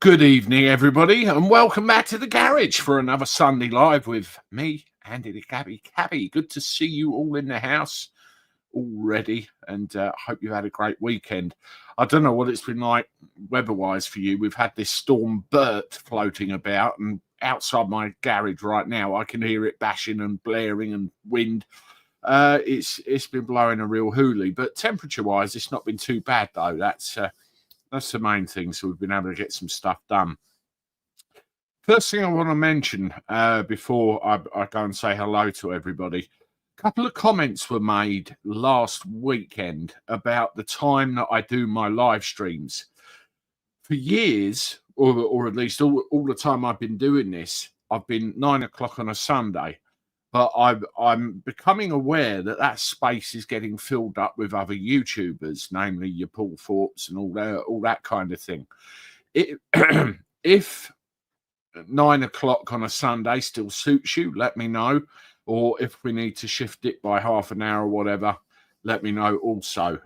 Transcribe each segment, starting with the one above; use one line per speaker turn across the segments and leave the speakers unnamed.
Good evening, everybody, and welcome back to the garage for another Sunday Live with me, Andy the Cabby. Good to see you all in the house already, and hope you've had a great weekend. I don't know what it's been like weather-wise for you. We've had this storm Bert floating about, and outside my garage right now, I can hear it bashing and blaring and wind. It's been blowing a real hoolie, but temperature-wise, it's not been too bad though. That's the main thing. So we've been able to get some stuff done. First thing I want to mention before I go and say hello to everybody, a couple of comments were made last weekend about the time that I do my live streams. For years, or at least all the time I've been doing this, I've been 9 o'clock on a Sunday. But I'm becoming aware that space is getting filled up with other YouTubers, namely your Paul Thorpes and all that kind of thing. If 9 o'clock on a Sunday still suits you, let me know. Or if we need to shift it by half an hour or whatever, let me know also.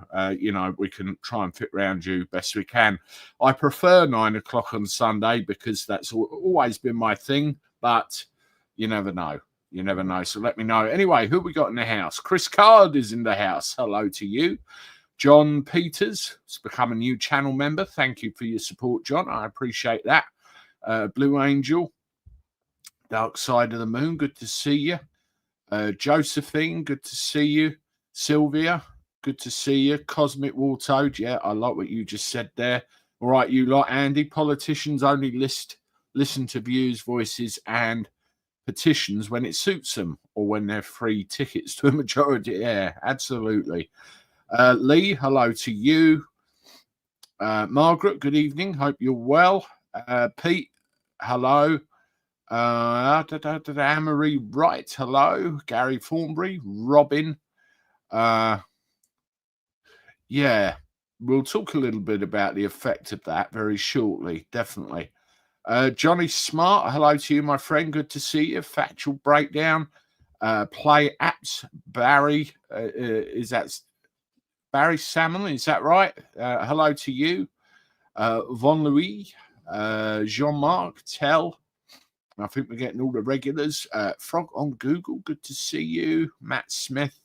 We can try and fit around you best we can. I prefer 9 o'clock on Sunday because that's always been my thing, but you never know. You never know, so let me know. Anyway, who we got in the house? Chris Card is in the house. Hello to you. John Peters has become a new channel member. Thank you for your support, John. I appreciate that. Blue Angel, Dark Side of the Moon, good to see you. Josephine, good to see you. Sylvia, good to see you. Cosmic Wartoad, yeah, I like what you just said there. All right, you lot, Andy. Politicians only listen to views, voices, and petitions when it suits them or when they're free tickets to a majority. Yeah, absolutely. Lee, hello to you. Margaret, good evening. Hope you're well. Pete, hello. Anne-Marie Wright, hello. Gary Thornbury, Robin. Yeah, we'll talk a little bit about the effect of that very shortly, definitely. Johnny Smart, hello to you, my friend. Good to see you. Factual Breakdown. Play Apps. Barry, is that Barry Salmon? Is that right? Hello to you. Von Louis, Jean-Marc, Tell. I think we're getting all the regulars. Frog on Google, good to see you. Matt Smith,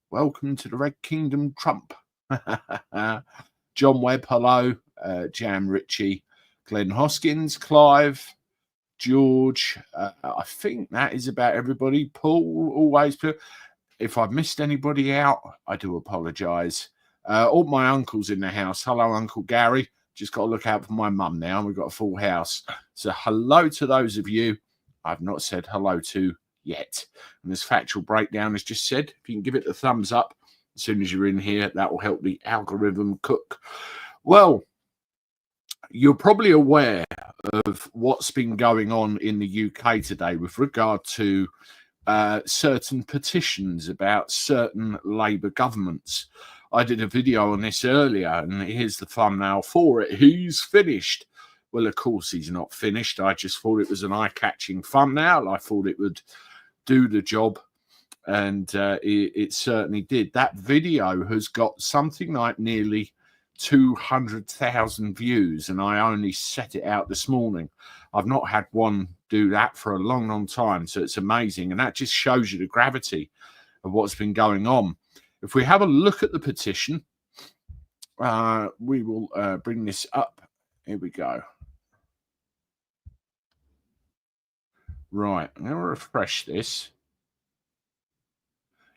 welcome to the Red Kingdom Trump. John Webb, hello. Jam Ritchie. Glenn Hoskins, Clive, George. I think that is about everybody. Paul, always. If I've missed anybody out, I do apologise. All my uncles in the house. Hello, Uncle Gary. Just got to look out for my mum now. We've got a full house. So hello to those of you I've not said hello to yet. And this Factual Breakdown has just said, if you can give it a thumbs up as soon as you're in here, that will help the algorithm cook. Well, you're probably aware of what's been going on in the UK today with regard to certain petitions about certain Labour governments. I did a video on this earlier, and here's the thumbnail for it. He's finished. Well, of course, he's not finished. I just thought it was an eye-catching thumbnail. I thought it would do the job, and it certainly did. That video has got something like nearly 200,000 views, and I only set it out this morning. I've not had one do that for a long time, so it's amazing, and that just shows you the gravity of what's been going on. If we have a look at the petition, we will bring this up. Here we go. Right, I'm going to refresh this.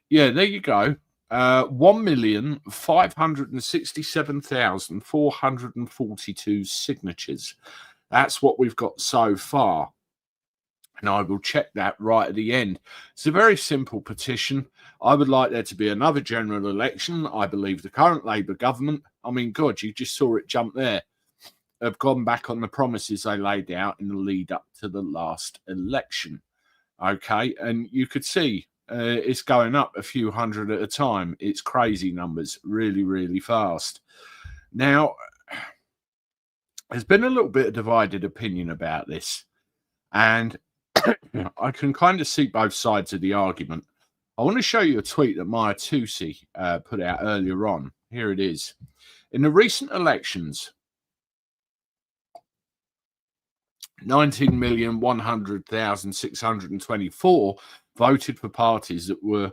Yeah, there you go. 1,567,442 signatures. That's what we've got so far. And I will check that right at the end. It's a very simple petition. I would like there to be another general election. I believe the current Labour government, I mean, God, you just saw it jump there, have gone back on the promises they laid out in the lead up to the last election. Okay, and you could see it's going up a few hundred at a time. It's crazy numbers, really fast. Now, there's been a little bit of divided opinion about this, and I can kind of see both sides of the argument. I want to show you a tweet that Maya Tusi put out earlier on. Here it is. In the recent elections, 19,100,624 voted for parties that were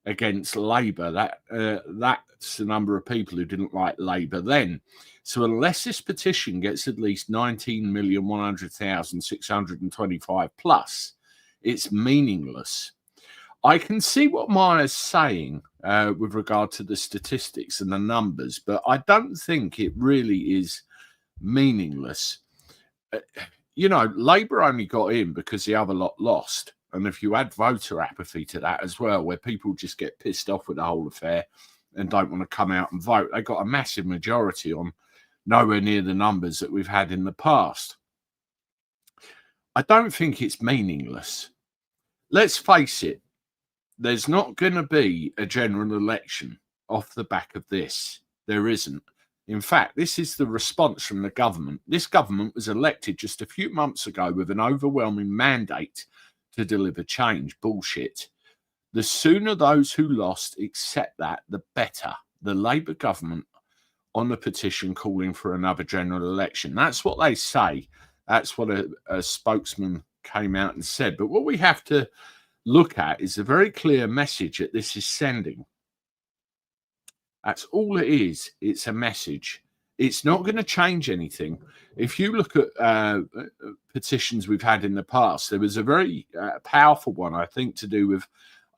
against Labour. That's the number of people who didn't like Labour then. So unless this petition gets at least 19,100,625 plus, it's meaningless. I can see what Maya's saying with regard to the statistics and the numbers, but I don't think it really is meaningless. Labour only got in because the other lot lost. And if you add voter apathy to that as well, where people just get pissed off with the whole affair and don't want to come out and vote, they got a massive majority on nowhere near the numbers that we've had in the past. I don't think it's meaningless. Let's face it, there's not going to be a general election off the back of this. There isn't. In fact, this is the response from the government. This government was elected just a few months ago with an overwhelming mandate to deliver change. Bullshit. The sooner those who lost accept that, the better. The Labour government on the petition calling for another general election. That's what they say. That's what a spokesman came out and said. But what we have to look at is a very clear message that this is sending. That's all it is. It's a message. It's not going to change anything. If you look at petitions we've had in the past, there was a very powerful one, I think, to do with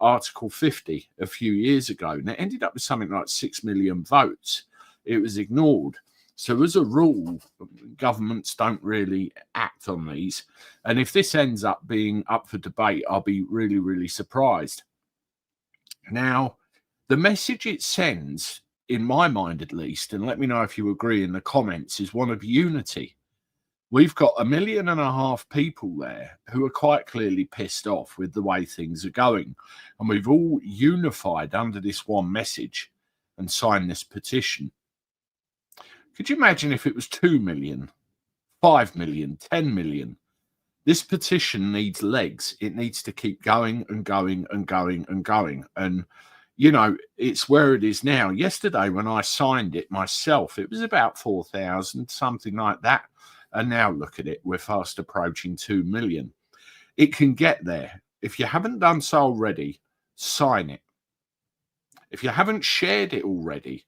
Article 50 a few years ago, and it ended up with something like 6 million votes. It was ignored. So as a rule, governments don't really act on these. And if this ends up being up for debate, I'll be really, really surprised. Now, the message it sends, in my mind at least, and let me know if you agree in the comments, is one of unity. We've got 1.5 million people there who are quite clearly pissed off with the way things are going. And we've all unified under this one message and signed this petition. Could you imagine if it was 2 million, 5 million, 10 million? This petition needs legs. It needs to keep going and going and going and going. And, it's where it is now. Yesterday, when I signed it myself, it was about 4,000, something like that. And now look at it. We're fast approaching 2 million. It can get there. If you haven't done so already, sign it. If you haven't shared it already,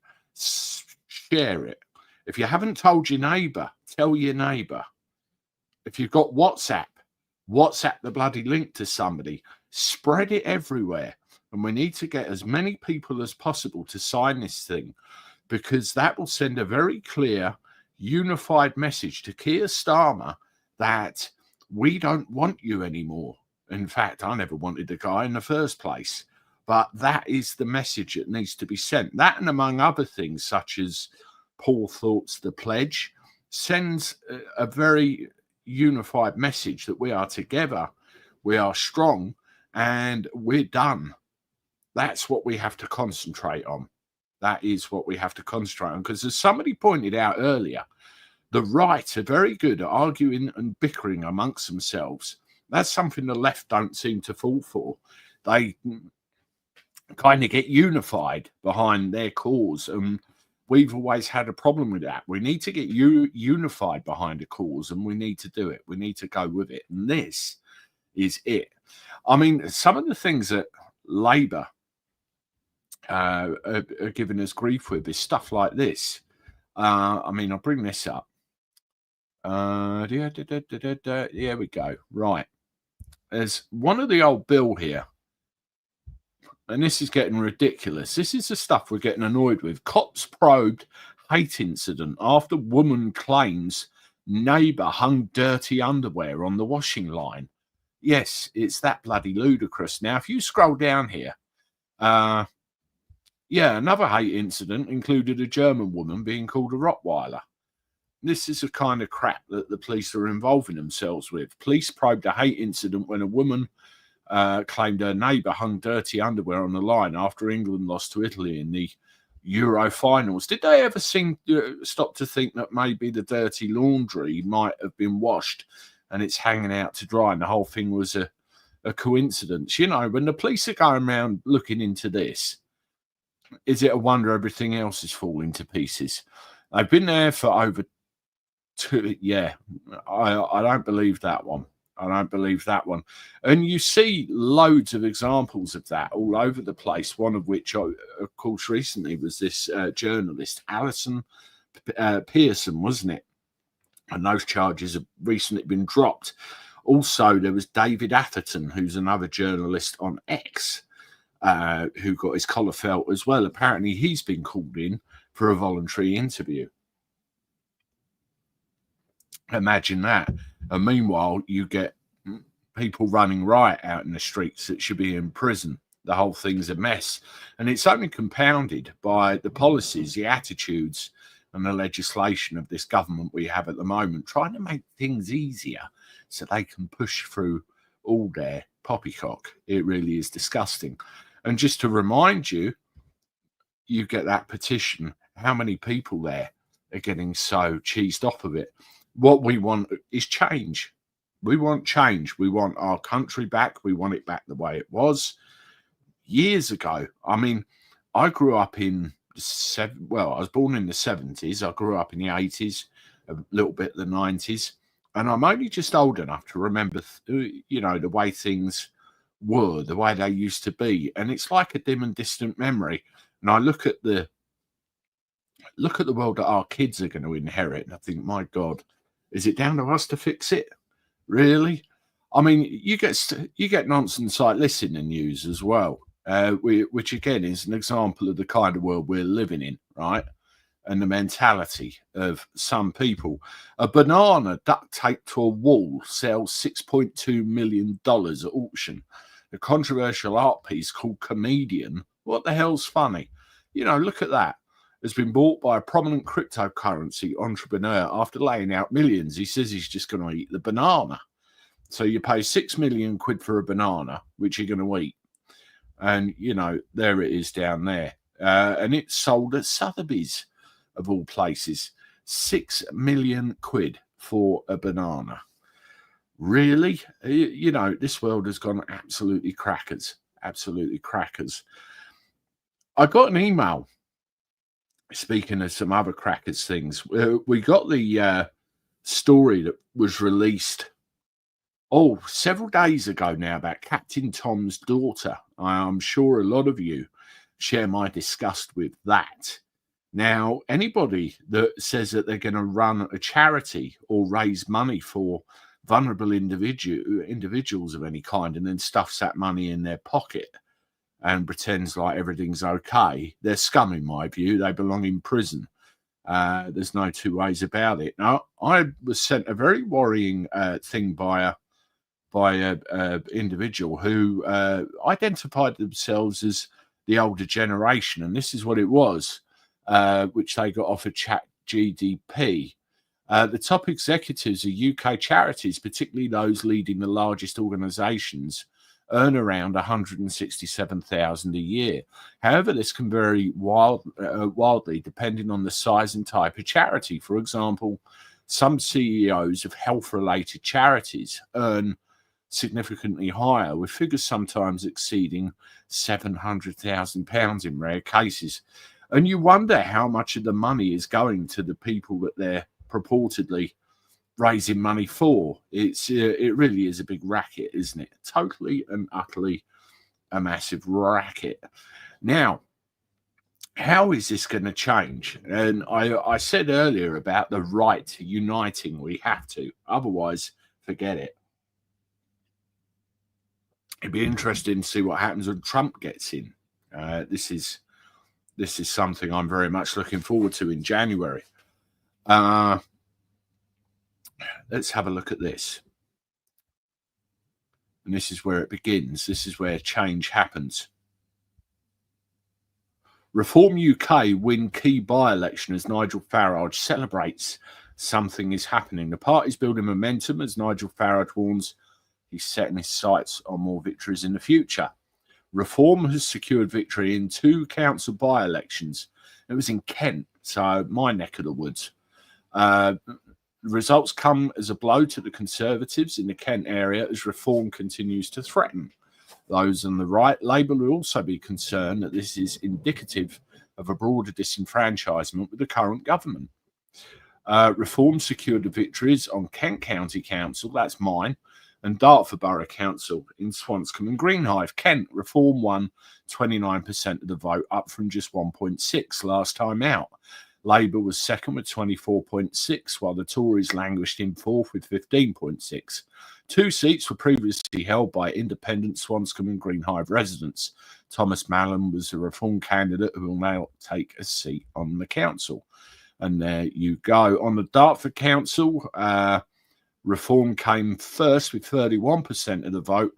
share it. If you haven't told your neighbour, tell your neighbour. If you've got WhatsApp the bloody link to somebody. Spread it everywhere. And we need to get as many people as possible to sign this thing, because that will send a very clear, unified message to Keir Starmer that we don't want you anymore. In fact, I never wanted the guy in the first place. But that is the message that needs to be sent. That, and among other things, such as Paul Thorpe's The Pledge, sends a very unified message that we are together, we are strong, and we're done. That's what we have to concentrate on. That is what we have to concentrate on. Because as somebody pointed out earlier, the right are very good at arguing and bickering amongst themselves. That's something the left don't seem to fall for. They kind of get unified behind their cause. And we've always had a problem with that. We need to get unified behind a cause, and we need to do it. We need to go with it. And this is it. I mean, some of the things that Labour are giving us grief with is stuff like this. I'll bring this up. Here we go. Right. There's one of the old bill here. And this is getting ridiculous. This is the stuff we're getting annoyed with. Cops probed hate incident after woman claims neighbour hung dirty underwear on the washing line. Yes, it's that bloody ludicrous. Now, if you scroll down here, another hate incident included a German woman being called a Rottweiler. This is the kind of crap that the police are involving themselves with. Police probed a hate incident when a woman claimed her neighbour hung dirty underwear on the line after England lost to Italy in the Euro finals. Did they ever stop to think that maybe the dirty laundry might have been washed and it's hanging out to dry and the whole thing was a coincidence? When the police are going around looking into this, is it a wonder everything else is falling to pieces? They've been there for over Yeah, I don't believe that one. I don't believe that one. And you see loads of examples of that all over the place. One of which, of course, recently was this journalist, Alison Pearson, wasn't it? And those charges have recently been dropped. Also, there was David Atherton, who's another journalist on X, who got his collar felt as well. Apparently, he's been called in for a voluntary interview. Imagine that. And meanwhile, you get people running riot out in the streets that should be in prison. The whole thing's a mess. And it's only compounded by the policies, the attitudes, and the legislation of this government we have at the moment, trying to make things easier so they can push through all their poppycock. It really is disgusting. And just to remind you, you get that petition, how many people there are getting so cheesed off of it? What we want is change. We want change. We want our country back. We want it back the way it was years ago. I mean, I grew up in I was born in the 70s. I grew up in the 80s, a little bit the 90s. And I'm only just old enough to remember, the way things were, the way they used to be. And it's like a dim and distant memory. And I look at the world that our kids are going to inherit, and I think, my God, is it down to us to fix it? Really? I mean, you get nonsense like this in the news as well, which again is an example of the kind of world we're living in, right? And the mentality of some people. A banana duct taped to a wall sells $6.2 million at auction. A controversial art piece called Comedian, what the hell's funny? Look at that. Has been bought by a prominent cryptocurrency entrepreneur after laying out millions. He says he's just going to eat the banana. So you pay 6 million quid for a banana, which you're going to eat. And, there it is down there. And it's sold at Sotheby's, of all places. 6 million quid for a banana. Really? This world has gone absolutely crackers. Absolutely crackers. I got an email. Speaking of some other crackers things, we got the story that was released several days ago now about Captain Tom's daughter. I'm sure a lot of you share my disgust with that. Now, anybody that says that they're going to run a charity or raise money for vulnerable individuals of any kind and then stuffs that money in their pocket and pretends like everything's okay, they're scum in my view. They belong in prison. There's no two ways about it. Now, I was sent a very worrying thing by a individual who identified themselves as the older generation, and this is what it was, which they got off of ChatGDP. The top executives of UK charities, particularly those leading the largest organisations, earn around 167,000 a year. However, this can vary wildly depending on the size and type of charity. For example, some CEOs of health-related charities earn significantly higher, with figures sometimes exceeding £700,000 in rare cases. And you wonder how much of the money is going to the people that they're purportedly raising money for. It really is a big racket, isn't it? Totally and utterly a massive racket. Now, how is this going to change? And I said earlier about the right to uniting. We have to, otherwise forget it. It'd be interesting to see what happens when Trump gets in. This is something I'm very much looking forward to in January. Let's have a look at this. And this is where it begins. This is where change happens. Reform UK win key by-election as Nigel Farage celebrates something is happening. The party's building momentum as Nigel Farage warns he's setting his sights on more victories in the future. Reform has secured victory in 2 council by-elections. It was in Kent, so my neck of the woods. The results come as a blow to the Conservatives in the Kent area as Reform continues to threaten those on the right. Labour will also be concerned that this is indicative of a broader disenfranchisement with the current government. Reform secured the victories on Kent County Council, that's mine, and Dartford Borough Council in Swanscombe and Greenhive. Kent, Reform won 29% of the vote, up from just 1.6 last time out. Labour was second with 24.6, while the Tories languished in fourth with 15.6. 2 seats were previously held by independent Swanscombe and Greenhive residents. Thomas Mallon was a Reform candidate who will now take a seat on the council. And there you go. On the Dartford Council, Reform came first with 31% of the vote.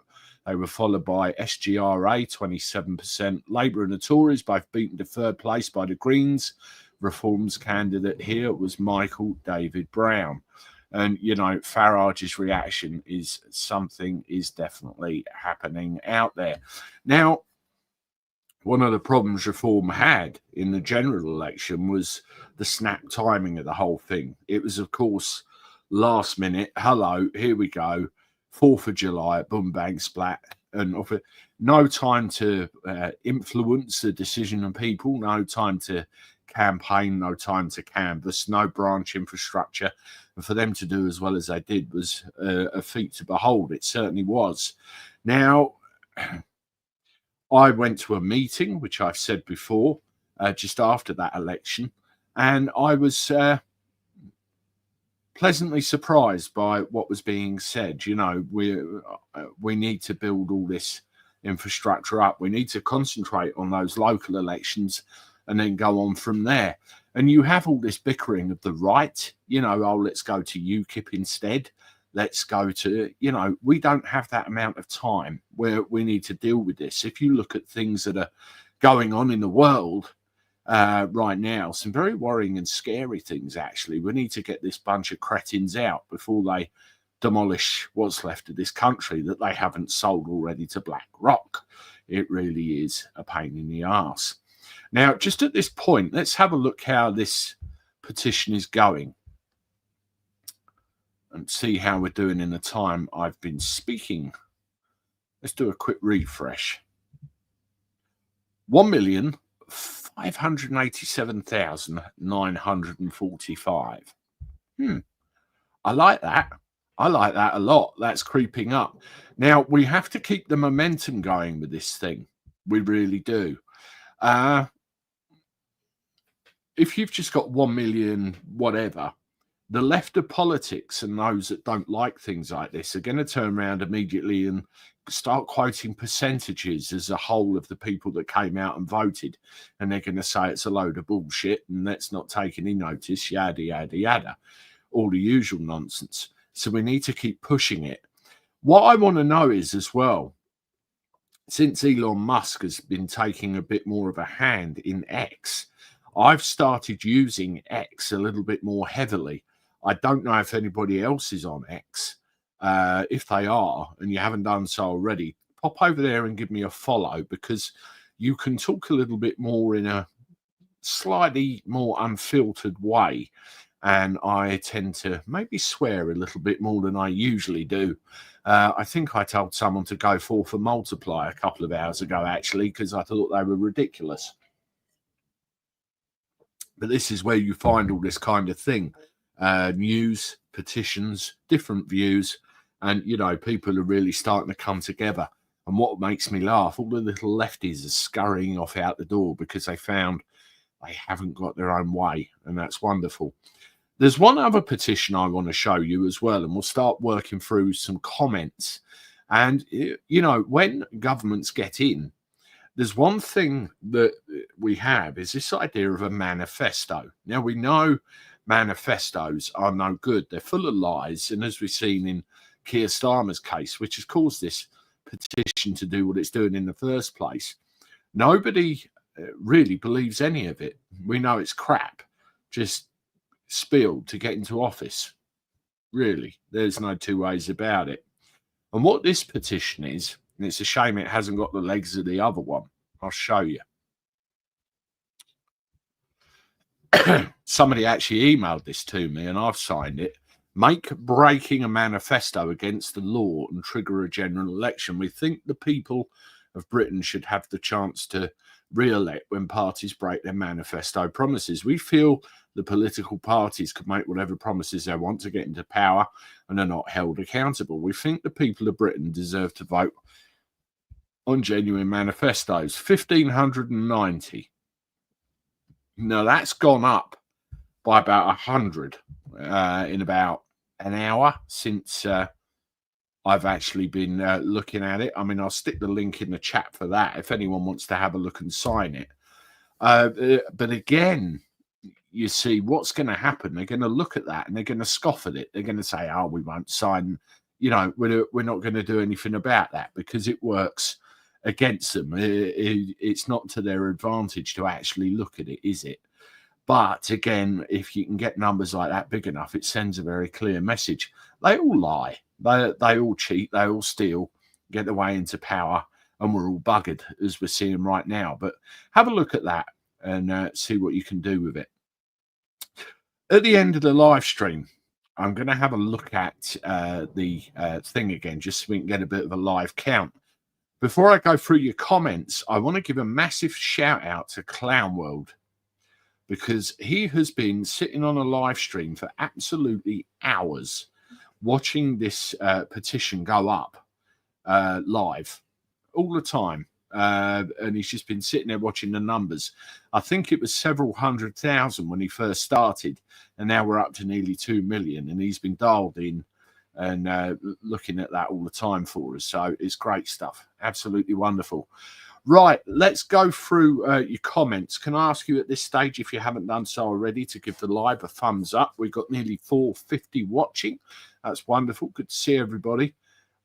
They were followed by SGRA, 27%. Labour and the Tories both beaten to third place by the Greens. Reform's candidate here was Michael David Brown. And, you know, Farage's reaction is something is definitely happening out there. Now, one of the problems Reform had in the general election was the snap timing of the whole thing. It was, of course, last minute. Hello, here we go. 4th of July, boom, bang, splat. And no time to influence the decision of people, no time to campaign, no time to canvass, no branch infrastructure. And for them to do as well as they did was a feat to behold. It certainly was. Now, I went to a meeting, which I've said before, just after that election, and I was pleasantly surprised by what was being said. You know, we need to build all this infrastructure up. We need to concentrate on those local elections and then go on from there. And you have all this bickering of the right, you know, oh, let's go to UKIP instead. Let's go to, you know, we don't have that amount of time where we need to deal with this. If you look at things that are going on in the world right now, some very worrying and scary things, actually. We need to get this bunch of cretins out before they demolish what's left of this country that they haven't sold already to BlackRock. It really is a pain in the arse. Now, just at this point, let's have a look how this petition is going and see how we're doing in the time I've been speaking. Let's do a quick refresh. 1,587,945. I like that. I like that a lot. That's creeping up. Now, we have to keep the momentum going with this thing. We really do. If you've just got 1 million whatever, the left of politics and those that don't like things like this are going to turn around immediately and start quoting percentages as a whole of the people that came out and voted. And they're going to say it's a load of bullshit and let's not take any notice, yada, yada, yada. All the usual nonsense. So we need to keep pushing it. What I want to know is as well, since Elon Musk has been taking a bit more of a hand in X, I've started using X a little bit more heavily. I don't know if anybody else is on X. If they are, and you haven't done so already, pop over there and give me a follow, because you can talk a little bit more in a slightly more unfiltered way. And I tend to maybe swear a little bit more than I usually do. I think I told someone to go forth and multiply a couple of hours ago, actually, because I thought they were ridiculous. But this is where you find all this kind of thing. News, petitions, different views. And, you know, people are really starting to come together. And what makes me laugh, all the little lefties are scurrying off out the door because they found they haven't got their own way. And that's wonderful. There's one other petition I want to show you as well, and we'll start working through some comments. And, you know, when governments get in, there's one thing that we have is this idea of a manifesto. Now, we know manifestos are no good. They're full of lies. And as we've seen in Keir Starmer's case, which has caused this petition to do what it's doing in the first place, nobody really believes any of it. We know it's crap, just spilled to get into office. Really, there's no two ways about it. And what this petition is, and it's a shame it hasn't got the legs of the other one. I'll show you. Somebody actually emailed this to me and I've signed it. Make breaking a manifesto against the law and trigger a general election. We think the people of Britain should have the chance to re-elect when parties break their manifesto promises. We feel the political parties could make whatever promises they want to get into power and are not held accountable. We think the people of Britain deserve to vote on genuine manifestos. 1,590. Now, that's gone up by about 100 in about an hour since I've actually been looking at it. I mean, I'll stick the link in the chat for that if anyone wants to have a look and sign it. But again, you see what's going to happen. They're going to look at that and they're going to scoff at it. They're going to say, oh, we won't sign. You know, we're not going to do anything about that because it works against them. It's not to their advantage to actually look at it, is it? But again, if you can get numbers like that big enough, it sends a very clear message. They all lie. They all cheat. They all steal, get their way into power, and we're all buggered, as we're seeing right now. But have a look at that and see what you can do with it. At the end of the live stream, I'm going to have a look at the thing again, just so we can get a bit of a live count. Before I go through your comments, I want to give a massive shout out to Clown World, because he has been sitting on a live stream for absolutely hours watching this petition go up live all the time. And he's just been sitting there watching the numbers. I think it was several 100,000 when he first started, and now we're up to nearly 2 million, and he's been dialed in and looking at that all the time for us. So it's great stuff. Absolutely wonderful. Right, let's go through your comments. Can I ask you at this stage, if you haven't done so already, to give the live a thumbs up? We've got nearly 450 watching. That's wonderful. Good to see everybody.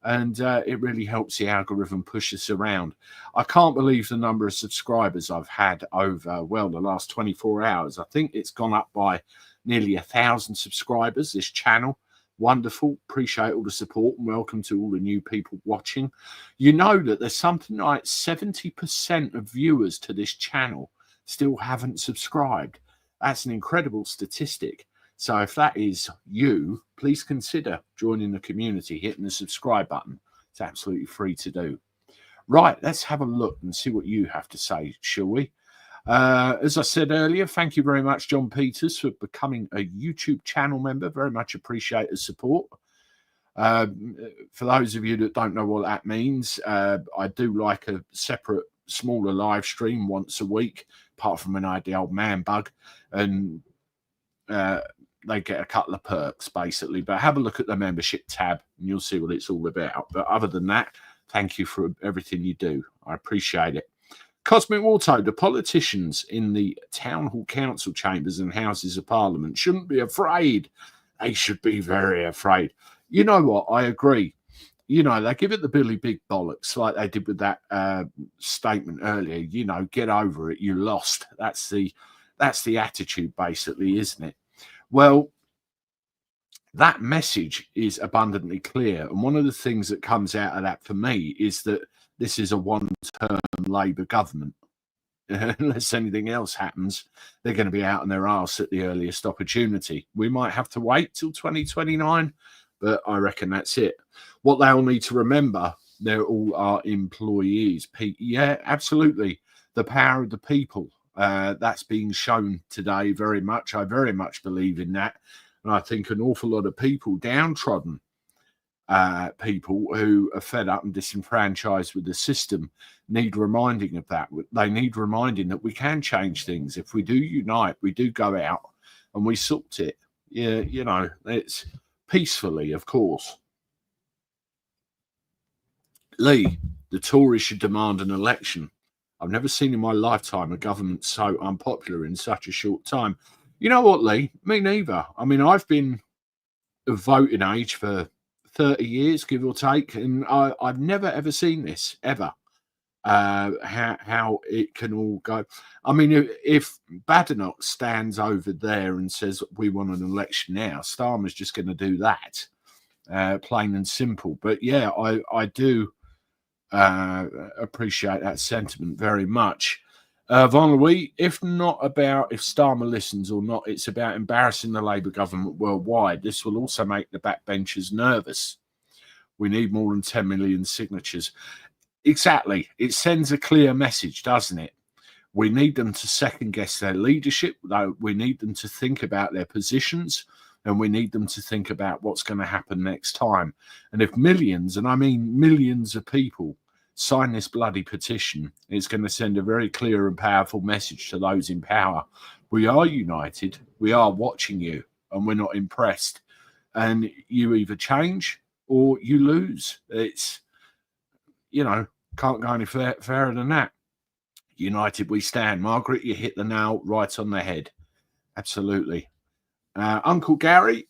And it really helps the algorithm push us around. I can't believe the number of subscribers I've had over, well, the last 24 hours. I think it's gone up by nearly 1,000 subscribers, this channel. Wonderful. Appreciate all the support and welcome to all the new people watching. You know that there's something like 70% of viewers to this channel still haven't subscribed. That's an incredible statistic. So if that is you, please consider joining the community, hitting the subscribe button. It's absolutely free to do. Right, let's have a look and see what you have to say, shall we? As I said earlier, thank you very much, John Peters, for becoming a YouTube channel member. Very much appreciate the support. For those of you that don't know what that means, I do like a separate, smaller live stream once a week, apart from when I had the old man bug, and they get a couple of perks, basically. But have a look at the membership tab, and you'll see what it's all about. But other than that, thank you for everything you do. I appreciate it. Cosmic Water, the politicians in the town hall council chambers and houses of parliament shouldn't be afraid. They should be very afraid. You know what? I agree. You know, they give it the Billy Big Bollocks like they did with that statement earlier. You know, get over it. You lost. That's the attitude, basically, isn't it? Well, that message is abundantly clear. And one of the things that comes out of that for me is that this is a one-term Labour government. Unless anything else happens, they're going to be out on their arse at the earliest opportunity. We might have to wait till 2029, but I reckon that's it. What they'll need to remember, they're all our employees. Yeah, absolutely. The power of the people. That's being shown today very much. I very much believe in that. And I think an awful lot of people, downtrodden people who are fed up and disenfranchised with the system, need reminding of that. They need reminding that we can change things. If we do unite, we do go out and we sort it. Yeah, you know, it's peacefully, of course. Lee, the Tories should demand an election. I've never seen in my lifetime a government so unpopular in such a short time. You know what, Lee? Me neither. I mean, I've been of voting age for 30 years, give or take, and I've never, ever seen this, ever, how it can all go. I mean, if Badenoch stands over there and says, we want an election now, Starmer's just going to do that, plain and simple. But, yeah, I do appreciate that sentiment very much. Von Louis, if not about if Starmer listens or not, it's about embarrassing the Labour government worldwide. This will also make the backbenchers nervous. We need more than 10 million signatures. Exactly. It sends a clear message, doesn't it? We need them to second guess their leadership. We need them to think about their positions, and we need them to think about what's going to happen next time. And if millions, and I mean millions of people, sign this bloody petition, it's going to send a very clear and powerful message to those in power. We are united. We are watching you, and we're not impressed. And you either change or you lose. It's, can't go any fairer than that. United we stand. Margaret, you hit the nail right on the head. Absolutely. Uncle Gary,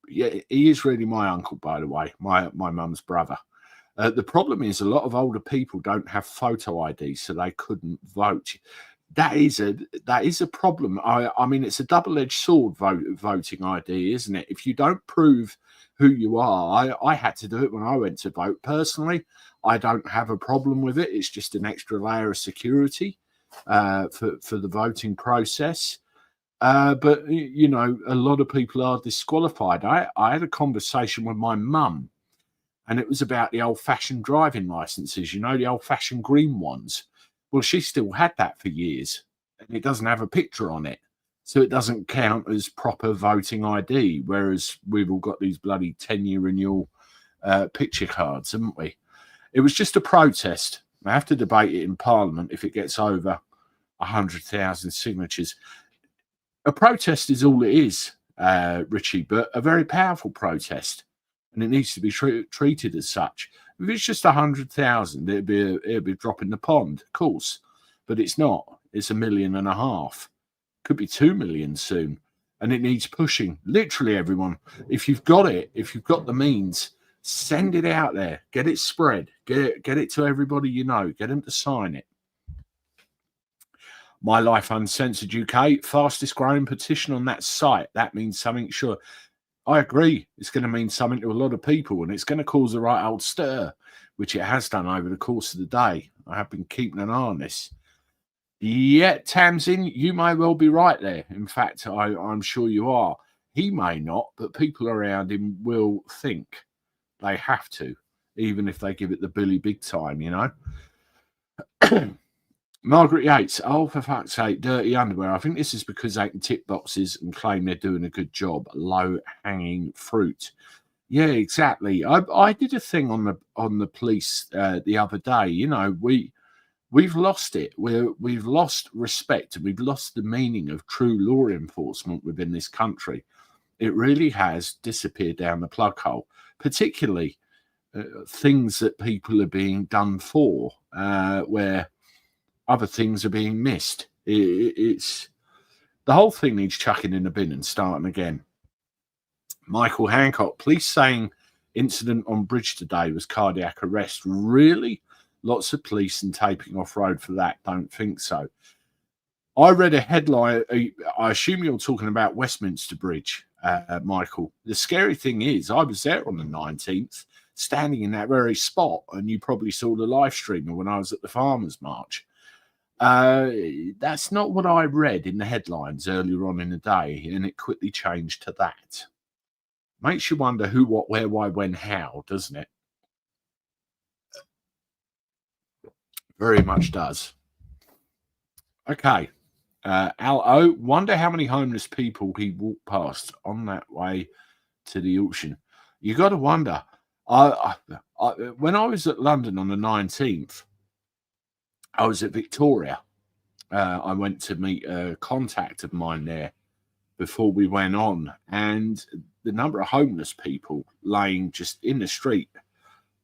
he is really my uncle, by the way, my mum's brother. The problem is a lot of older people don't have photo ID, so they couldn't vote. That is a problem. I mean, it's a double-edged sword, voting ID, isn't it? If you don't prove who you are, I had to do it when I went to vote. Personally, I don't have a problem with it. It's just an extra layer of security for the voting process. But, a lot of people are disqualified. I had a conversation with my mum, and it was about the old-fashioned driving licenses, the old-fashioned green ones. Well, she still had that for years, and it doesn't have a picture on it. So it doesn't count as proper voting ID, whereas we've all got these bloody 10-year renewal picture cards, haven't we? It was just a protest. I have to debate it in Parliament if it gets over 100,000 signatures. A protest is all it is, Richie, but a very powerful protest, and it needs to be treated as such. If it's just 100,000, it'd be a drop in the pond, of course, but it's not. It's 1.5 million. Could be 2 million soon, and it needs pushing. Literally, everyone. If you've got it, if you've got the means, send it out there. Get it spread. Get it to everybody you know. Get them to sign it. My Life Uncensored UK, fastest growing petition on that site. That means something, sure. I agree. It's going to mean something to a lot of people, and it's going to cause a right old stir, which it has done over the course of the day. I have been keeping an eye on this. Yeah, Tamsin, you may well be right there. In fact, I'm sure you are. He may not, but people around him will think they have to, even if they give it the Billy big time, Margaret Yates, oh, for fuck's sake, dirty underwear. I think this is because they can tick boxes and claim they're doing a good job. Low-hanging fruit. Yeah, exactly. I did a thing on the police the other day. We've lost it. We've lost respect, and we've lost the meaning of true law enforcement within this country. It really has disappeared down the plug hole, particularly things that people are being done for, where other things are being missed. It's the whole thing needs chucking in the bin and starting again. Michael Hancock, police saying incident on bridge today was cardiac arrest. Really? Lots of police and taping off road for that. Don't think so. I read a headline. I assume you're talking about Westminster Bridge, Michael. The scary thing is I was there on the 19th, standing in that very spot, and you probably saw the live stream when I was at the Farmers March. That's not what I read in the headlines earlier on in the day, and it quickly changed to that. Makes you wonder who, what, where, why, when, how, doesn't it? Very much does. Okay. Al O, wonder how many homeless people he walked past on that way to the auction. You got to wonder. When I was at London on the 19th, I was at Victoria. I went to meet a contact of mine there before we went on, and the number of homeless people laying just in the street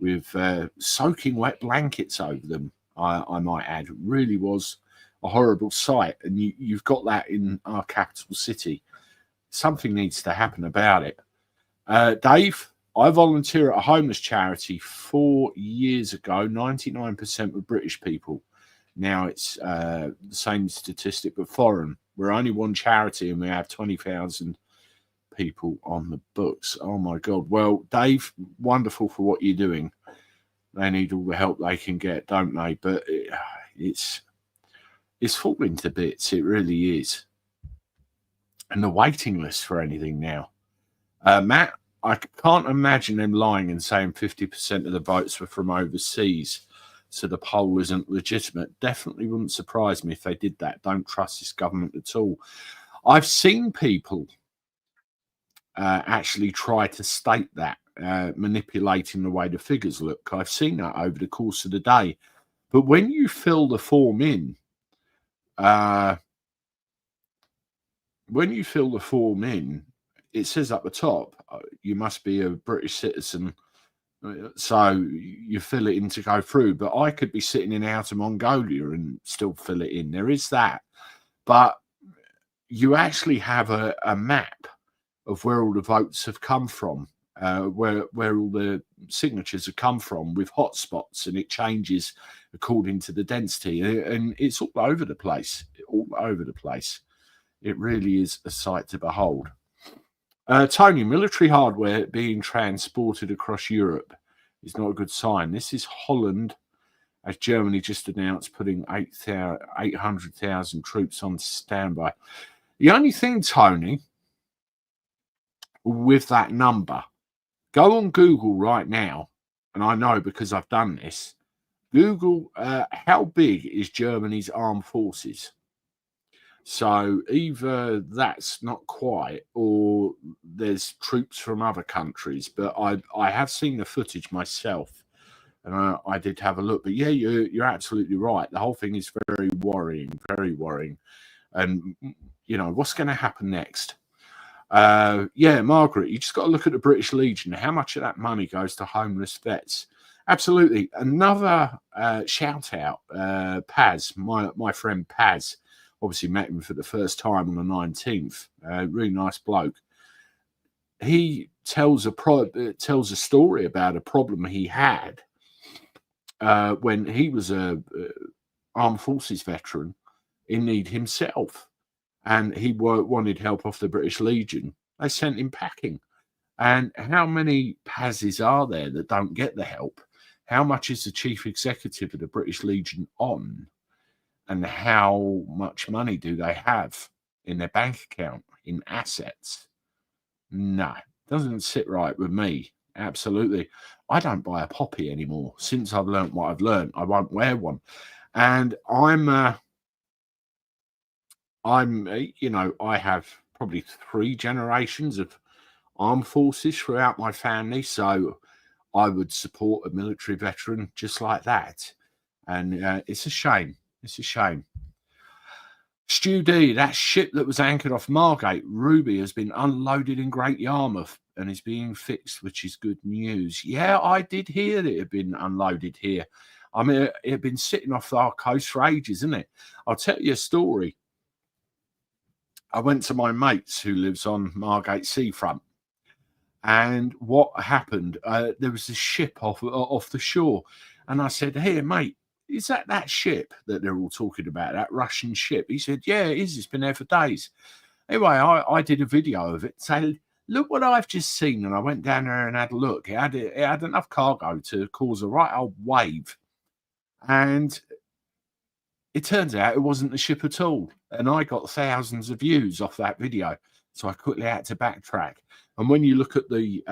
with soaking wet blankets over them, I might add, really was a horrible sight. And you've got that in our capital city. Something needs to happen about it. Dave, I volunteer at a homeless charity 4 years ago. 99% were British people. Now it's the same statistic, but foreign. We're only one charity and we have 20,000 people on the books. Oh, my God. Well, Dave, wonderful for what you're doing. They need all the help they can get, don't they? But it's falling to bits. It really is. And the waiting list for anything now. Matt, I can't imagine them lying and saying 50% of the votes were from overseas. so the poll isn't legitimate. Definitely wouldn't surprise me if they did that. Don't trust this government at all. I've seen people actually try to state that, manipulating the way the figures look. I've seen that over the course of the day. But when you fill the form in, it says at the top, you must be a British citizen. So you fill it in to go through. But I could be sitting in Outer Mongolia and still fill it in. There is that. But you actually have a map of where all the votes have come from, where all the signatures have come from, with hotspots, and it changes according to the density. And it's all over the place. All over the place. It really is a sight to behold. Tony, military hardware being transported across Europe is not a good sign. This is Holland, as Germany just announced putting 800,000 troops on standby. The only thing, Tony, with that number, go on Google right now, and I know because I've done this. Google how big is Germany's armed forces. So either that's not quite, or there's troops from other countries. But I have seen the footage myself, and I did have a look. But yeah, you're absolutely right. The whole thing is very worrying, very worrying. And you know what's going to happen next. Yeah, Margaret, you just got to look at the British Legion. How much of that money goes to homeless vets? Absolutely. Another shout out, Paz, my friend Paz. Obviously met him for the first time on the 19th. Really nice bloke. He tells a story about a problem he had when he was a armed forces veteran in need himself, and he wanted help off the British Legion. They sent him packing. And how many Pazes are there that don't get the help? How much is the chief executive of the British Legion on? And how much money do they have in their bank account, in assets? No, doesn't sit right with me. Absolutely. I don't buy a poppy anymore. Since I've learned what I've learned, I won't wear one. And I have probably 3 generations of armed forces throughout my family. So I would support a military veteran just like that. And it's a shame. It's a shame. Stu D, that ship that was anchored off Margate, Ruby, has been unloaded in Great Yarmouth and is being fixed, which is good news. Yeah, I did hear that it had been unloaded here. I mean, it had been sitting off our coast for ages, isn't it? I'll tell you a story. I went to my mate's who lives on Margate seafront. And what happened, there was a ship off the shore. And I said, hey, mate, is that ship that they're all talking about, that Russian ship? He said, yeah, it is. It's been there for days. Anyway, I did a video of it. So look what I've just seen. And I went down there and had a look. It had enough cargo to cause a right old wave. And it turns out it wasn't the ship at all. And I got thousands of views off that video. So I quickly had to backtrack. And when you look at the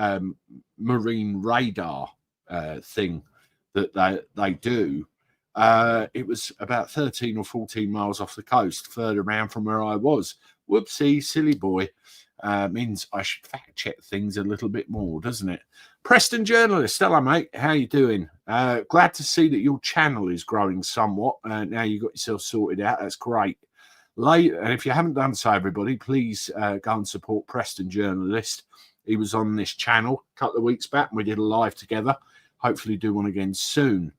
marine radar thing that they do, it was about 13 or 14 miles off the coast, further around from where I was. Whoopsie, silly boy. Means I should fact check things a little bit more, doesn't it? Preston Journalist, hello, mate. How you doing? Glad to see that your channel is growing somewhat. Now you got yourself sorted out. That's great. And if you haven't done so, everybody, please go and support Preston Journalist. He was on this channel a couple of weeks back, and we did a live together. Hopefully do one again soon.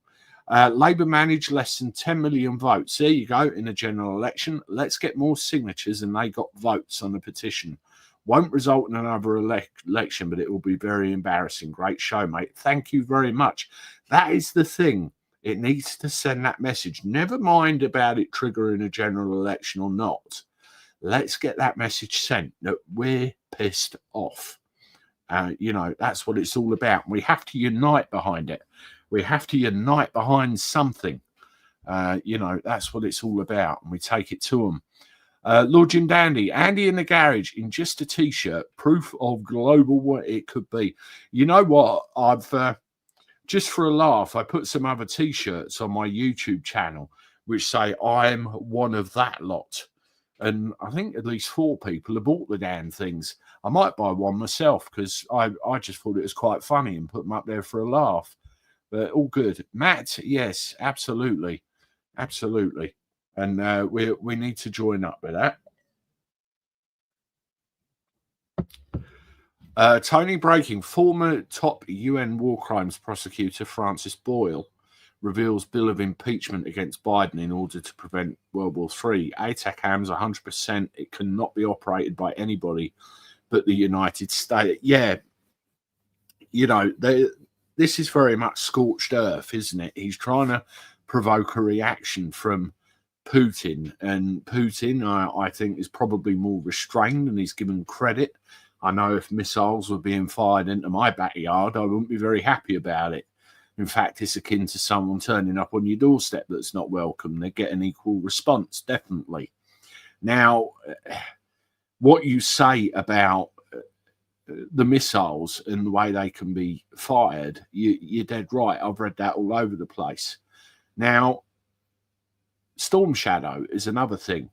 Labour managed less than 10 million votes. There you go, in a general election. Let's get more signatures, and they got votes on the petition. Won't result in another election, but it will be very embarrassing. Great show, mate. Thank you very much. That is the thing. It needs to send that message. Never mind about it triggering a general election or not. Let's get that message sent that we're pissed off. That's what it's all about. We have to unite behind it. We have to unite behind something. That's what it's all about. And we take it to them. Lord Jim Dandy, Andy in the garage in just a T-shirt, proof of global what it could be. You know what? just for a laugh, I put some other T-shirts on my YouTube channel which say I'm one of that lot. And I think at least 4 people have bought the damn things. I might buy one myself because I just thought it was quite funny and put them up there for a laugh. But all good. Matt, yes, absolutely. Absolutely. And we need to join up with that. Tony Breaking, former top UN war crimes prosecutor Francis Boyle reveals bill of impeachment against Biden in order to prevent World War III. ATACMS 100%. It cannot be operated by anybody but the United States. Yeah, you know, this is very much scorched earth, isn't it? He's trying to provoke a reaction from Putin, and Putin, I think, is probably more restrained than he's given credit. I know if missiles were being fired into my backyard, I wouldn't be very happy about it. In fact, it's akin to someone turning up on your doorstep that's not welcome. They get an equal response, definitely. Now, what you say about the missiles and the way they can be fired, you're dead right. I've read that all over the place. Now, Storm Shadow is another thing.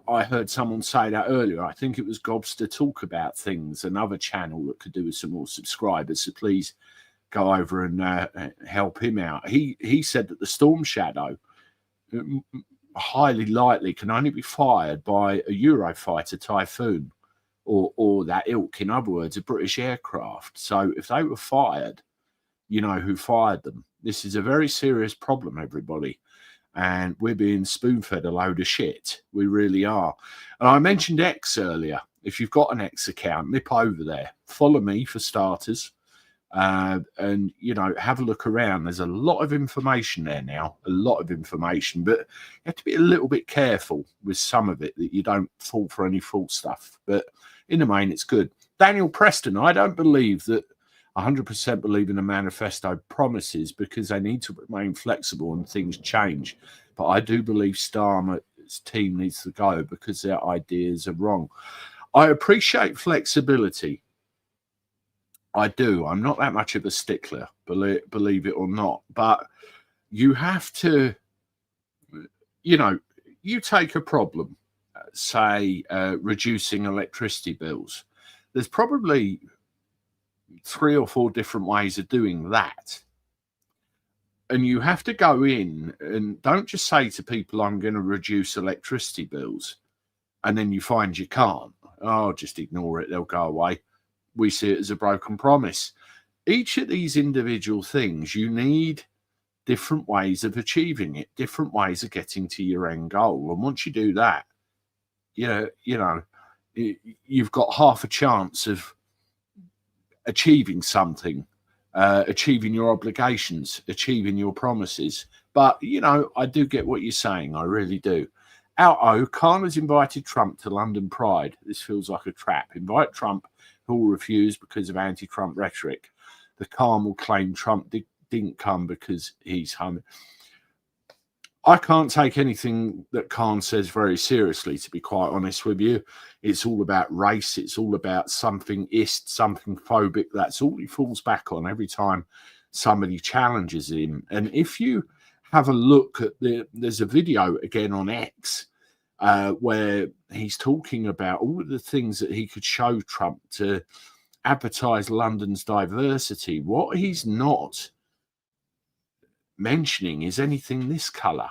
I heard someone say that earlier. I think it was Gobster Talk About Things, another channel that could do with some more subscribers. So please go over and help him out. He said that the Storm Shadow highly likely can only be fired by a Eurofighter Typhoon or that ilk. In other words, a British aircraft. So if they were fired, you know who fired them. This is a very serious problem, everybody. And we're being spoon-fed a load of shit. We really are. And I mentioned X earlier. If you've got an X account, nip over there. Follow me for starters. And, you know, have a look around. There's a lot of information there now. A lot of information. But you have to be a little bit careful with some of it that you don't fall for any false stuff. But in the main, it's good. Daniel Preston, I don't believe that 100% believe in the manifesto promises because they need to remain flexible and things change. But I do believe Starmer's team needs to go because their ideas are wrong. I appreciate flexibility. I do. I'm not that much of a stickler, believe it or not. But you have to, you know, you take a problem, say reducing electricity bills. There's probably 3 or 4 different ways of doing that. And you have to go in and don't just say to people, I'm going to reduce electricity bills. And then you find you can't. Oh, just ignore it. They'll go away. We see it as a broken promise. Each of these individual things, you need different ways of achieving it, different ways of getting to your end goal. And once you do that, you know, you've got half a chance of achieving something, achieving your obligations, achieving your promises. But, you know, I do get what you're saying. I really do. Khan has invited Trump to London Pride. This feels like a trap. Invite Trump, who will refuse because of anti-Trump rhetoric. The Khan will claim Trump didn't come because he's home. I can't take anything that Khan says very seriously, to be quite honest with you. It's all about race. It's all about something something phobic. That's all he falls back on every time somebody challenges him. And if you have a look at there's a video again on X where he's talking about all of the things that he could show Trump to advertise London's diversity. What he's not mentioning is anything this colour.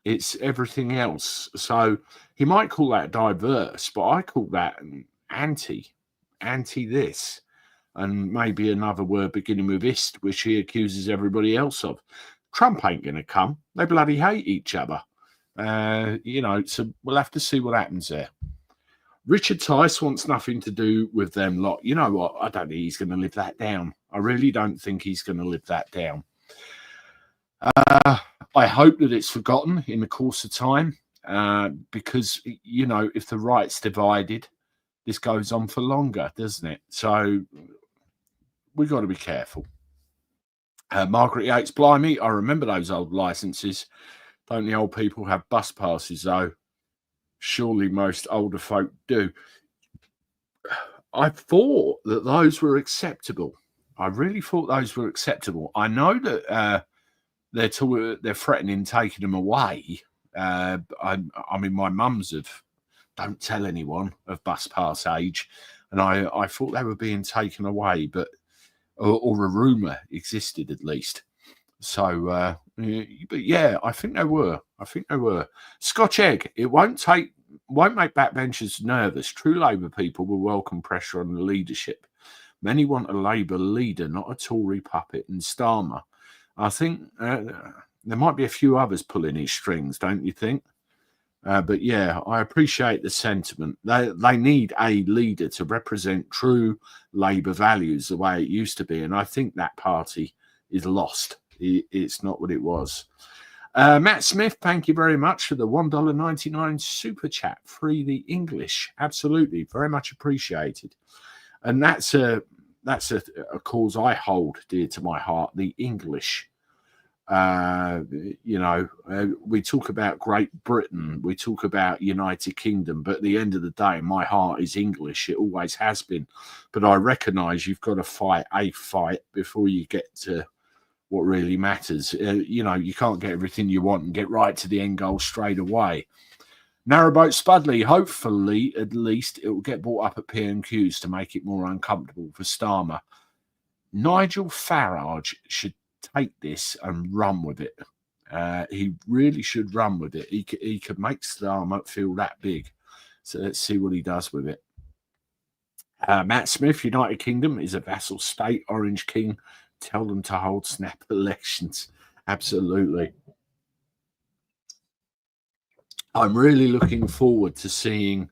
It's everything else. So he might call that diverse, but I call that anti this, and maybe another word beginning with ist, which he accuses everybody else of. Trump ain't going to come. They bloody hate each other. You know, so we'll have to see what happens there. Richard Tice wants nothing to do with them lot. You know what? I don't think he's going to live that down. I really don't think he's going to live that down. I hope that it's forgotten in the course of time because, you know, if the right's divided, this goes on for longer, doesn't it? So we've got to be careful. Margaret Yates, blimey, I remember those old licenses. Don't the old people have bus passes, though? Surely most older folk do. I thought that those were acceptable. I really thought those were acceptable. I know that they're threatening taking them away. I mean, my mum's of don't tell anyone of bus pass age, and I thought they were being taken away, but or a rumor existed at least. So, but yeah, I think they were. I think they were. Scotch egg. It won't make backbenchers nervous. True Labour people will welcome pressure on the leadership. Many want a Labour leader, not a Tory puppet. And Starmer, I think there might be a few others pulling his strings, don't you think? But yeah, I appreciate the sentiment. They need a leader to represent true Labour values the way it used to be. And I think that party is lost. It's not what it was. Matt Smith, thank you very much for the $1.99 super chat. Free the English. Absolutely. Very much appreciated. And that's a cause I hold dear to my heart, the English. We talk about Great Britain, we talk about United Kingdom, but at the end of the day, my heart is English. It always has been. But I recognise you've got to fight a fight before you get to what really matters. You can't get everything you want and get right to the end goal straight away. Narrowboat Spudley, hopefully, at least, it will get brought up at PMQs to make it more uncomfortable for Starmer. Nigel Farage should take this and run with it. He really should run with it. He could make Starmer feel that big. So let's see what he does with it. Matt Smith, United Kingdom is a vassal state. Orange King, tell them to hold snap elections. Absolutely. I'm really looking forward to seeing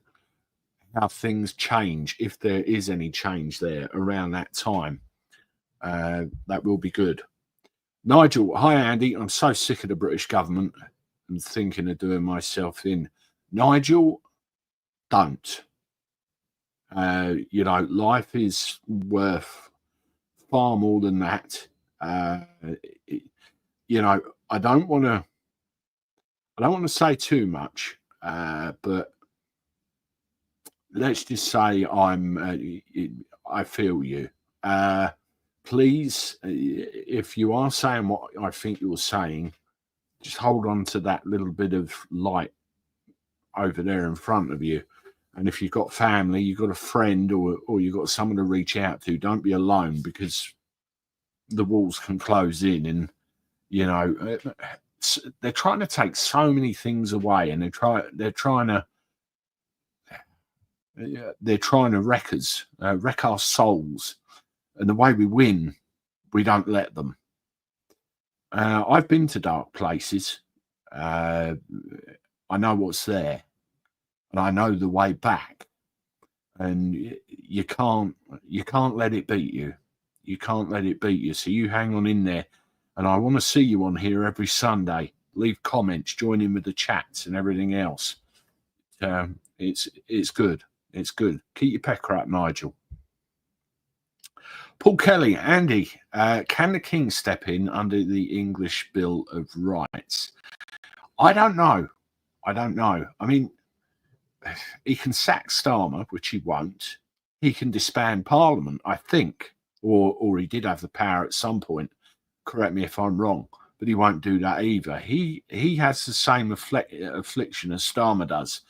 how things change, if there is any change there around that time. That will be good. Nigel, hi Andy, I'm so sick of the British government. I'm thinking of doing myself in. Nigel, don't. Life is worth far more than that. I don't want to say too much, but let's just say I feel you. Please, if you are saying what I think you're saying, just hold on to that little bit of light over there in front of you. And if you've got family, you've got a friend, or you've got someone to reach out to, don't be alone, because the walls can close in. And, they're trying to take so many things away, and they're trying to wreck us, wreck our souls. And the way we win, we don't let them. I've been to dark places. I know what's there, and I know the way back. And you can't let it beat you. You can't let it beat you. So you hang on in there. And I want to see you on here every Sunday. Leave comments, join in with the chats and everything else. It's good. It's good. Keep your pecker up, Nigel. Paul Kelly, Andy, can the King step in under the English Bill of Rights? I don't know. I mean, he can sack Starmer, which he won't. He can disband Parliament, I think, or he did have the power at some point. Correct me if I'm wrong, but he won't do that either. He has the same affliction as Starmer does.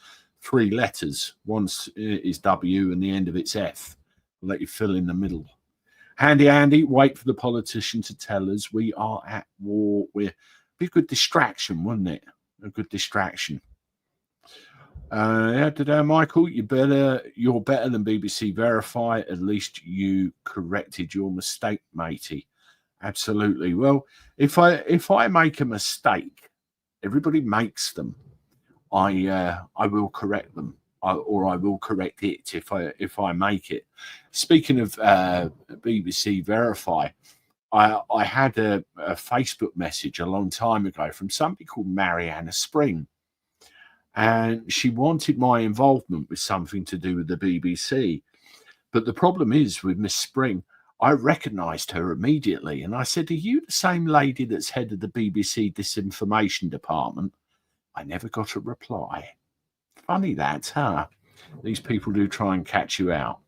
3 letters. One is W and the end of it's F. I'll let you fill in the middle. Handy Andy, wait for the politician to tell us we are at war. Be a good distraction, wouldn't it? A good distraction. Michael, you're better than BBC Verify. At least you corrected your mistake, matey. Absolutely. Well, if I make a mistake, everybody makes them. I will correct them. Or I will correct it if I make it. Speaking of BBC Verify, I had a Facebook message a long time ago from somebody called Mariana Spring, and she wanted my involvement with something to do with the BBC. But the problem is with Miss Spring, I recognised her immediately, and I said, "Are you the same lady that's head of the BBC disinformation department?" I never got a reply. Funny that, huh? These people do try and catch you out.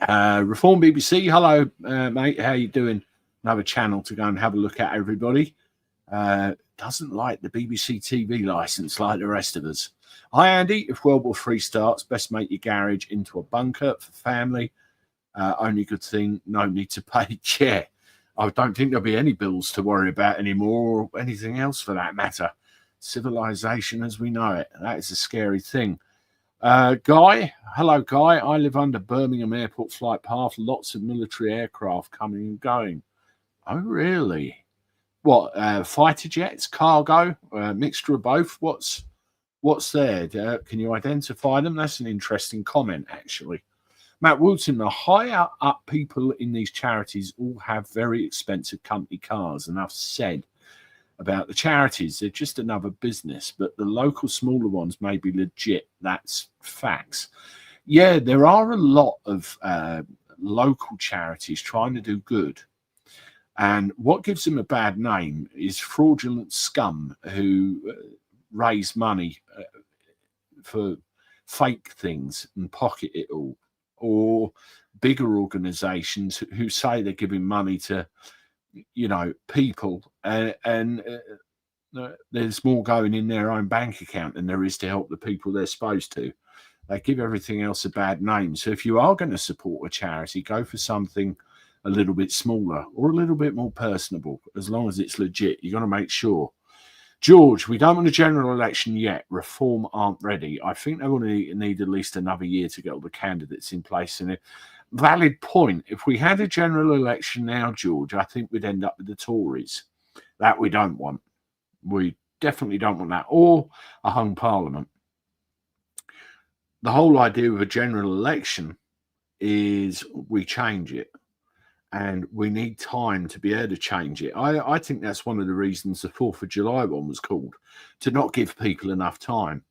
Reform BBC, hello, mate. How you doing? Another channel to go and have a look at, everybody. Doesn't like the BBC TV license like the rest of us. Hi, Andy. If World War III starts, best make your garage into a bunker for family. Only good thing, no need to pay. Yeah, I don't think there'll be any bills to worry about anymore, or anything else for that matter. Civilization as we know it, that is a scary thing. Guy, hello, Guy. I live under Birmingham Airport flight path. Lots of military aircraft coming and going. Oh, really? What, fighter jets, cargo, mixture of both? What's there? Can you identify them? That's an interesting comment, actually. Matt Wilson, the higher up people in these charities all have very expensive company cars. Enough said about the charities. They're just another business, but the local smaller ones may be legit. That's facts. Yeah, there are a lot of local charities trying to do good. And what gives them a bad name is fraudulent scum who raise money for fake things and pocket it all, or bigger organizations who say they're giving money to, you know, people, and there's more going in their own bank account than there is to help the people they're supposed to. They give everything else a bad name. So if you are going to support a charity, go for something a little bit smaller or a little bit more personable, as long as it's legit. You've got to make sure. George, we don't want a general election yet. Reform aren't ready. I think they're going to need at least another year to get all the candidates in place. And a valid point. If we had a general election now, George, I think we'd end up with the Tories. That we don't want. We definitely don't want that. Or a hung parliament. The whole idea of a general election is we change it. And we need time to be able to change it. I think that's one of the reasons the 4th of July one was called, to not give people enough time.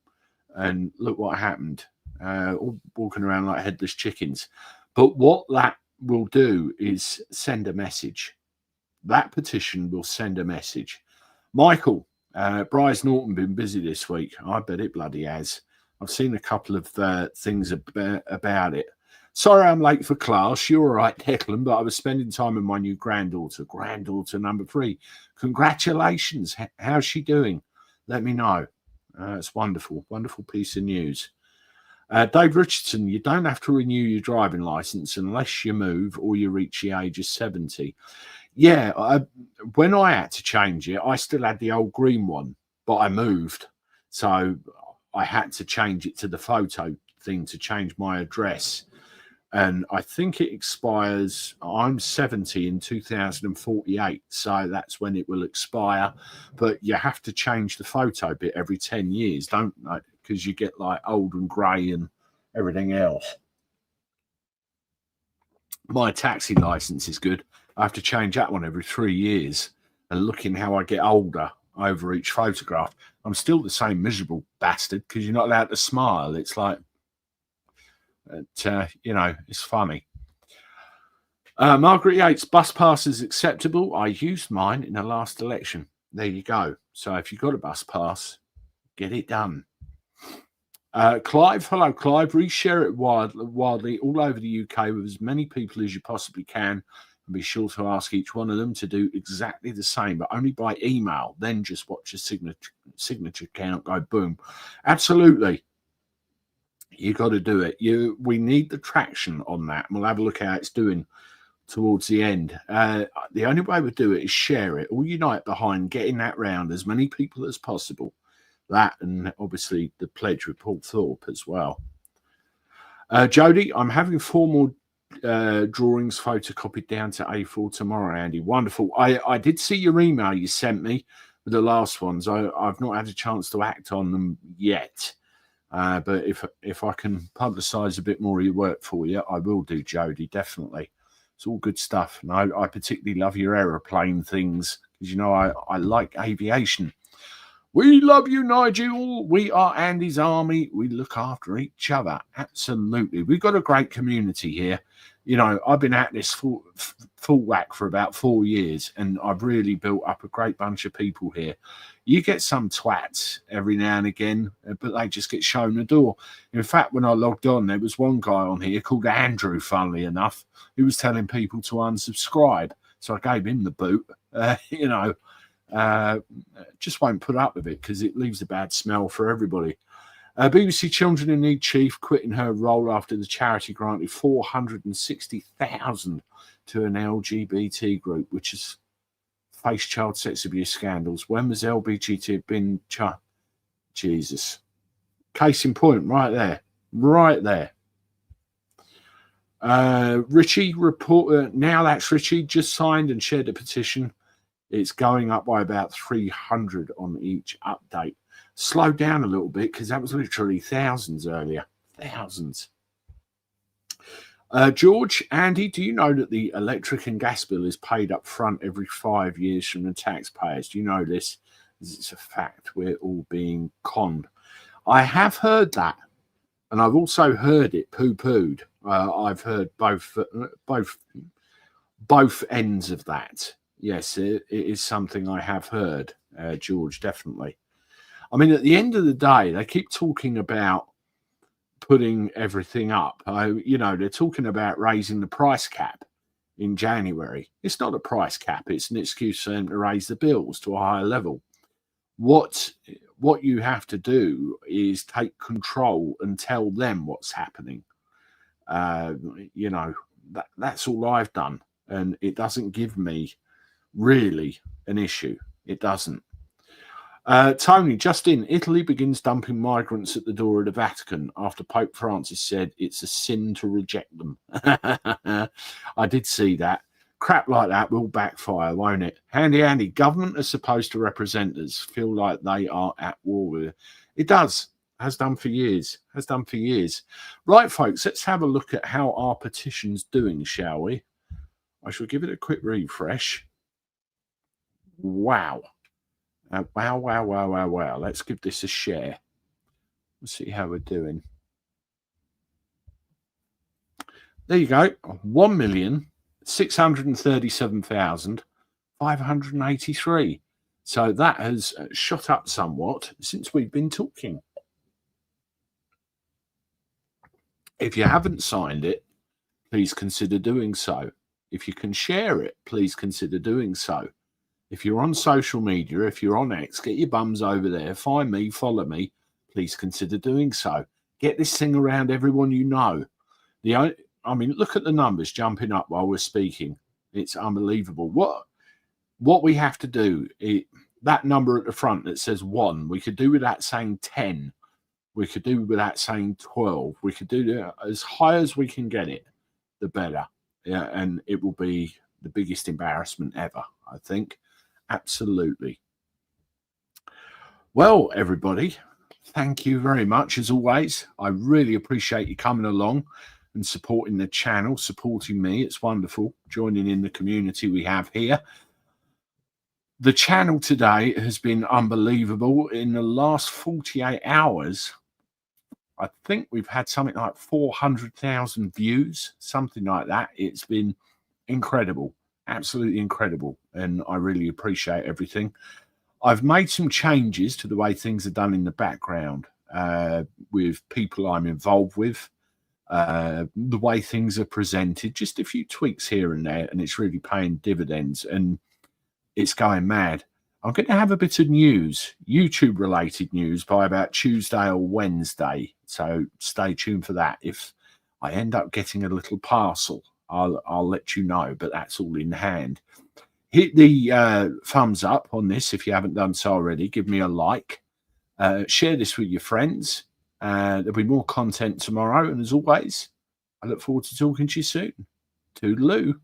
And look what happened, all walking around like headless chickens. But what that will do is send a message. That petition will send a message. Michael, Bryce Norton been busy this week. I bet it bloody has. I've seen a couple of things about it. Sorry I'm late for class. You're all right, Declan, but I was spending time with my new granddaughter number 3. Congratulations. How's she doing? Let me know. It's wonderful. Wonderful piece of news. Dave Richardson, you don't have to renew your driving license unless you move or you reach the age of 70. Yeah, when I had to change it, I still had the old green one, but I moved. So I had to change it to the photo thing to change my address. And I think it expires, I'm 70 in 2048, so that's when it will expire. But you have to change the photo bit every 10 years, don't you? Because you get like old and grey and everything else. My taxi license is good. I have to change that one every 3 years. And looking how I get older over each photograph, I'm still the same miserable bastard because you're not allowed to smile. It's like, you know, it's funny. Margaret Yates, bus pass is acceptable. I used mine in the last election. There you go. So if you've got a bus pass, get it done. Clive, hello, Clive. Reshare it widely all over the UK with as many people as you possibly can. And be sure to ask each one of them to do exactly the same, but only by email. Then just watch your signature count go boom. Absolutely. You got to do it. We need the traction on that. And we'll have a look how it's doing towards the end. The only way we do it is share it. All unite behind getting that round as many people as possible. That and obviously the pledge with Paul Thorpe as well. Jody, I'm having 4 more drawings photocopied down to A4 tomorrow, Andy. Wonderful. I did see your email you sent me with the last ones. I've not had a chance to act on them yet. But if I can publicise a bit more of your work for you, I will do, Jody, definitely. It's all good stuff. And I particularly love your aeroplane things because, you know, I like aviation. We love you, Nigel. We are Andy's army. We look after each other. Absolutely. We've got a great community here. You know, I've been at this for full whack for about 4 years, and I've really built up a great bunch of people here. You get some twats every now and again, but they just get shown the door. In fact, when I logged on, there was one guy on here called Andrew, funnily enough, who was telling people to unsubscribe. So I gave him the boot. Just won't put up with it because it leaves a bad smell for everybody. BBC Children in Need chief quitting her role after the charity granted $460,000 to an LGBT group, which has faced child sex abuse scandals. When was LGBT been charged? Jesus. Case in point, right there. Richie report. Now that's Richie just signed and shared a petition. It's going up by about 300 on each update. Slowed down a little bit because that was literally thousands earlier. Thousands. George, Andy, do you know that the electric and gas bill is paid up front every 5 years from the taxpayers? Do you know this? It's a fact. We're all being conned. I have heard that, and I've also heard it poo-pooed. I've heard both ends of that. Yes, it is something I have heard, George, definitely. I mean, at the end of the day, they keep talking about putting everything up. They're talking about raising the price cap in January. It's not a price cap. It's an excuse for them to raise the bills to a higher level. What you have to do is take control and tell them what's happening. That's all I've done. And it doesn't give me really an issue. It doesn't. Tony, just in, Italy begins dumping migrants at the door of the Vatican after Pope Francis said it's a sin to reject them. I did see that. Crap like that will backfire, won't it? Handy, government are supposed to represent us, feel like they are at war with it. It does. Has done for years. Right, folks, let's have a look at how our petition's doing, shall we? I shall give it a quick refresh. Wow. Wow. Let's give this a share. Let's see how we're doing. There you go. 1,637,583. So that has shot up somewhat since we've been talking. If you haven't signed it, please consider doing so. If you can share it, please consider doing so. If you're on social media, if you're on X, get your bums over there. Find me, follow me. Please consider doing so. Get this thing around everyone you know. Look at the numbers jumping up while we're speaking. It's unbelievable. What we have to do, that number at the front that says 1, we could do without saying 10. We could do without saying 12. We could do that as high as we can get it, the better. Yeah, and it will be the biggest embarrassment ever, I think. Absolutely. Well, everybody, thank you very much as always. I really appreciate you coming along and supporting the channel, supporting me. It's wonderful joining in the community we have here. The channel today has been unbelievable. In the last 48 hours, I think we've had something like 400,000 views, something like that. It's been incredible. Absolutely incredible, and I really appreciate everything. I've made some changes to the way things are done in the background with people I'm involved with, the way things are presented, just a few tweaks here and there, and it's really paying dividends, and it's going mad. I'm going to have a bit of news, YouTube-related news, by about Tuesday or Wednesday, so stay tuned for that. If I end up getting a little parcel, I'll let you know, but that's all in hand. Hit the thumbs up on this if you haven't done so already. Give me a like. Share this with your friends. There'll be more content tomorrow. And as always, I look forward to talking to you soon. Toodaloo.